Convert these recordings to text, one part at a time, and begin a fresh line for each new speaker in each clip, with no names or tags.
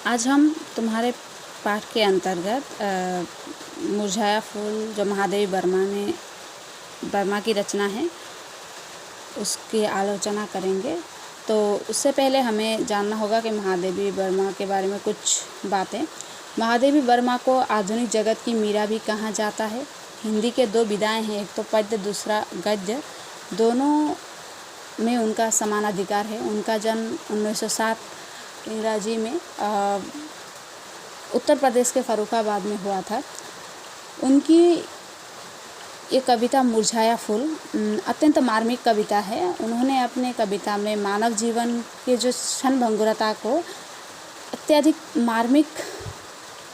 आज हम तुम्हारे पाठ के अंतर्गत मुरझाया फूल जो महादेवी वर्मा की रचना है उसकी आलोचना करेंगे। तो उससे पहले हमें जानना होगा कि महादेवी वर्मा के बारे में कुछ बातें। महादेवी वर्मा को आधुनिक जगत की मीरा भी कहा जाता है। हिंदी के दो विधाएं हैं, एक तो पद्य दूसरा गद्य। दोनों में उनका समान अधिकार है। उनका जन्म 1907 इंग्रजी में उत्तर प्रदेश के फर्रुखाबाद में हुआ था। उनकी ये कविता मुरझाया फूल अत्यंत मार्मिक कविता है। उन्होंने अपने कविता में मानव जीवन के जो क्षणभंगुरता को अत्यधिक मार्मिक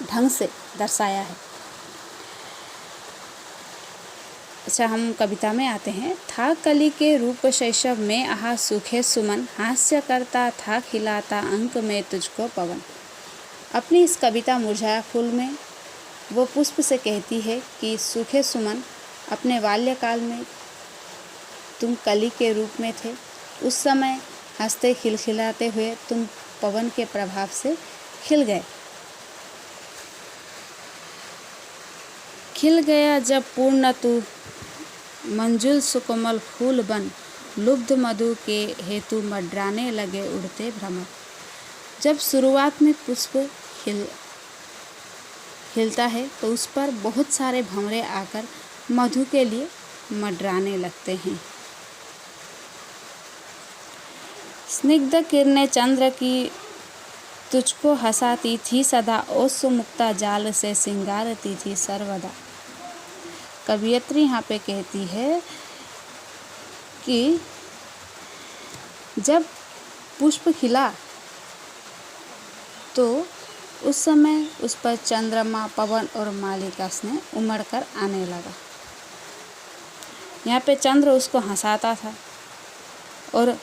ढंग से दर्शाया है। अच्छा, हम कविता में आते हैं। था कली के रूप शैशव में आहा सूखे सुमन, हास्य करता था खिलाता अंक में तुझको पवन। अपनी इस कविता मुरझाया फूल में वो पुष्प से कहती है कि सूखे सुमन, अपने बाल्यकाल में तुम कली के रूप में थे। उस समय हंसते खिलखिलाते हुए तुम पवन के प्रभाव से खिल गए। खिल गया जब पूर्ण तू मंजुल सुकोमल फूल बन, लुब्ध मधु के हेतु मडराने लगे उड़ते भ्रमर। जब शुरुआत में पुष्प खिलता है तो उस पर बहुत सारे भंवरे आकर मधु के लिए मडराने लगते हैं। स्निग्ध किरणें चंद्र की तुझको हंसाती थी सदा, ओस मुक्ता जाल से सिंगारती थी सर्वदा। कवियत्री यहाँ पे कहती है कि जब पुष्प खिला तो उस समय उस पर चंद्रमा, पवन और मालिका स्नेह उमड़ कर आने लगा। यहाँ पे चंद्र उसको हंसाता था और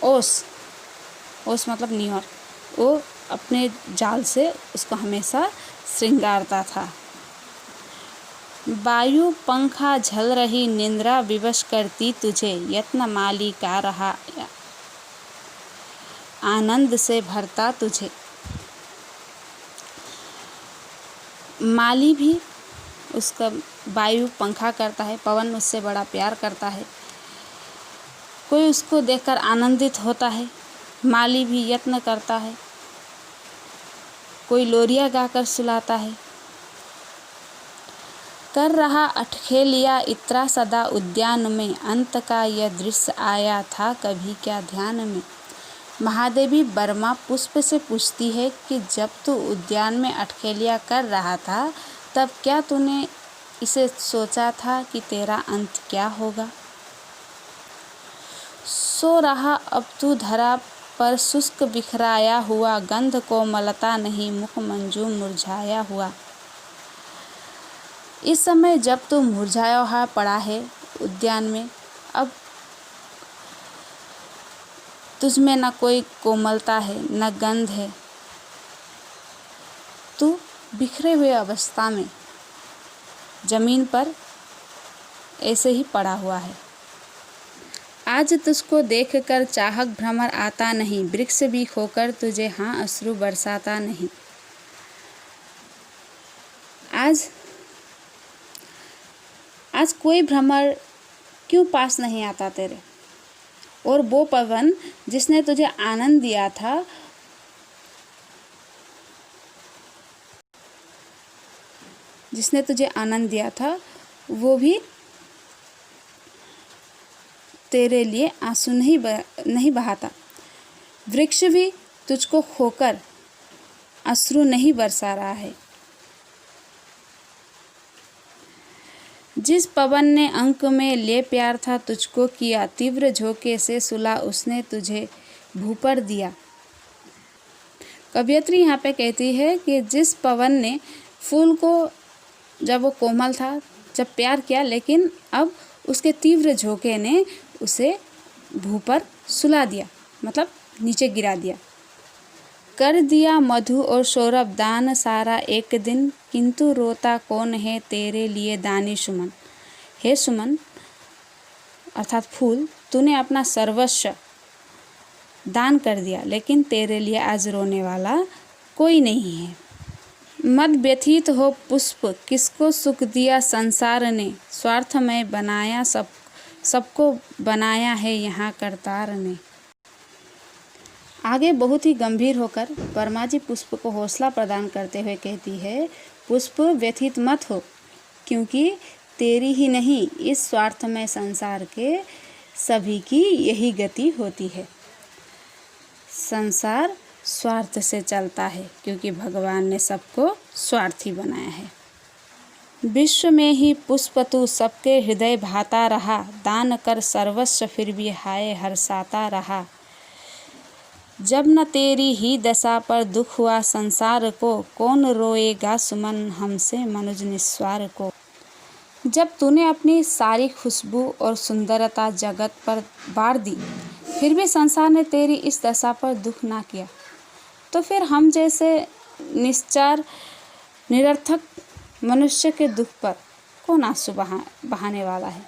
ओस मतलब न्यूर, वो अपने जाल से उसको हमेशा श्रृंगारता था। वायु पंखा झल रही निंद्रा विवश करती तुझे, यत्न माली का रहा आनंद से भरता तुझे। माली भी उसका वायु पंखा करता है, पवन उससे बड़ा प्यार करता है, कोई उसको देखकर आनंदित होता है। माली भी यत्न करता है, कोई लोरिया गाकर सुलाता है। कर रहा अटखेलिया इत्रा सदा उद्यान में, अंत का यह दृश्य आया था कभी क्या ध्यान में। महादेवी वर्मा पुष्प से पूछती है कि जब तू उद्यान में अटखेलिया कर रहा था तब क्या तूने इसे सोचा था कि तेरा अंत क्या होगा। सो रहा अब तू धरा पर शुष्क बिखराया हुआ, गंध को मलता नहीं मुख मंजू मुरझाया हुआ। इस समय जब तू मुरझाया हुआ पड़ा है उद्यान में, अब तुझमें न कोई कोमलता है न गंध है, तू बिखरे हुए अवस्था में जमीन पर ऐसे ही पड़ा हुआ है। आज तुझको देखकर चाहक भ्रमर आता नहीं, वृक्ष भी खोकर तुझे हाँ अश्रु बरसाता नहीं। आज कोई भ्रमर क्यों पास नहीं आता तेरे, और वो पवन जिसने तुझे आनंद दिया था, वो भी तेरे लिए आंसू नहीं बहाता। वृक्ष भी तुझको खोकर अश्रु नहीं बरसा रहा है। जिस पवन ने अंक में ले प्यार था तुझको किया, तीव्र झोंके से सुला उसने तुझे भू पर दिया। कवियत्री यहाँ पे कहती है कि जिस पवन ने फूल को, जब वो कोमल था, जब प्यार किया, लेकिन अब उसके तीव्र झोंके ने उसे भू पर सुला दिया, मतलब नीचे गिरा दिया। कर दिया मधु और सौरभ दान सारा एक दिन, किंतु रोता कौन है तेरे लिए दानी सुमन। हे सुमन अर्थात फूल, तूने अपना सर्वस्व दान कर दिया, लेकिन तेरे लिए आज रोने वाला कोई नहीं है। मद व्यथित हो पुष्प, किसको सुख दिया संसार ने, स्वार्थमय बनाया सबको बनाया है यहाँ करतार ने। आगे बहुत ही गंभीर होकर वर्मा जी पुष्प को हौसला प्रदान करते हुए कहती है, पुष्प व्यथित मत हो, क्योंकि तेरी ही नहीं इस स्वार्थमय संसार के सभी की यही गति होती है। संसार स्वार्थ से चलता है क्योंकि भगवान ने सबको स्वार्थी बनाया है। विश्व में ही पुष्प तू सबके हृदय भाता रहा, दान कर सर्वस्व फिर भी हाय हर्षाता रहा। जब न तेरी ही दशा पर दुख हुआ संसार को, कौन रोएगा सुमन हमसे मनुज निस्वार को। जब तूने अपनी सारी खुशबू और सुंदरता जगत पर बार दी, फिर भी संसार ने तेरी इस दशा पर दुख ना किया, तो फिर हम जैसे निश्चर निरर्थक मनुष्य के दुख पर कौन आंसू बहाने वाला है।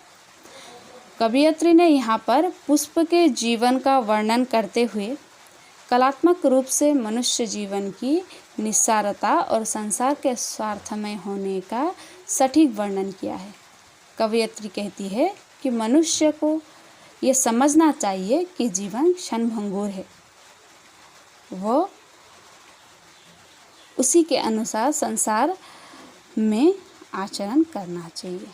कवयित्री ने यहाँ पर पुष्प के जीवन का वर्णन करते हुए कलात्मक रूप से मनुष्य जीवन की निस्सारता और संसार के स्वार्थमय होने का सटीक वर्णन किया है। कवयित्री कहती है कि मनुष्य को ये समझना चाहिए कि जीवन क्षणभंगुर है, वो उसी के अनुसार संसार में आचरण करना चाहिए।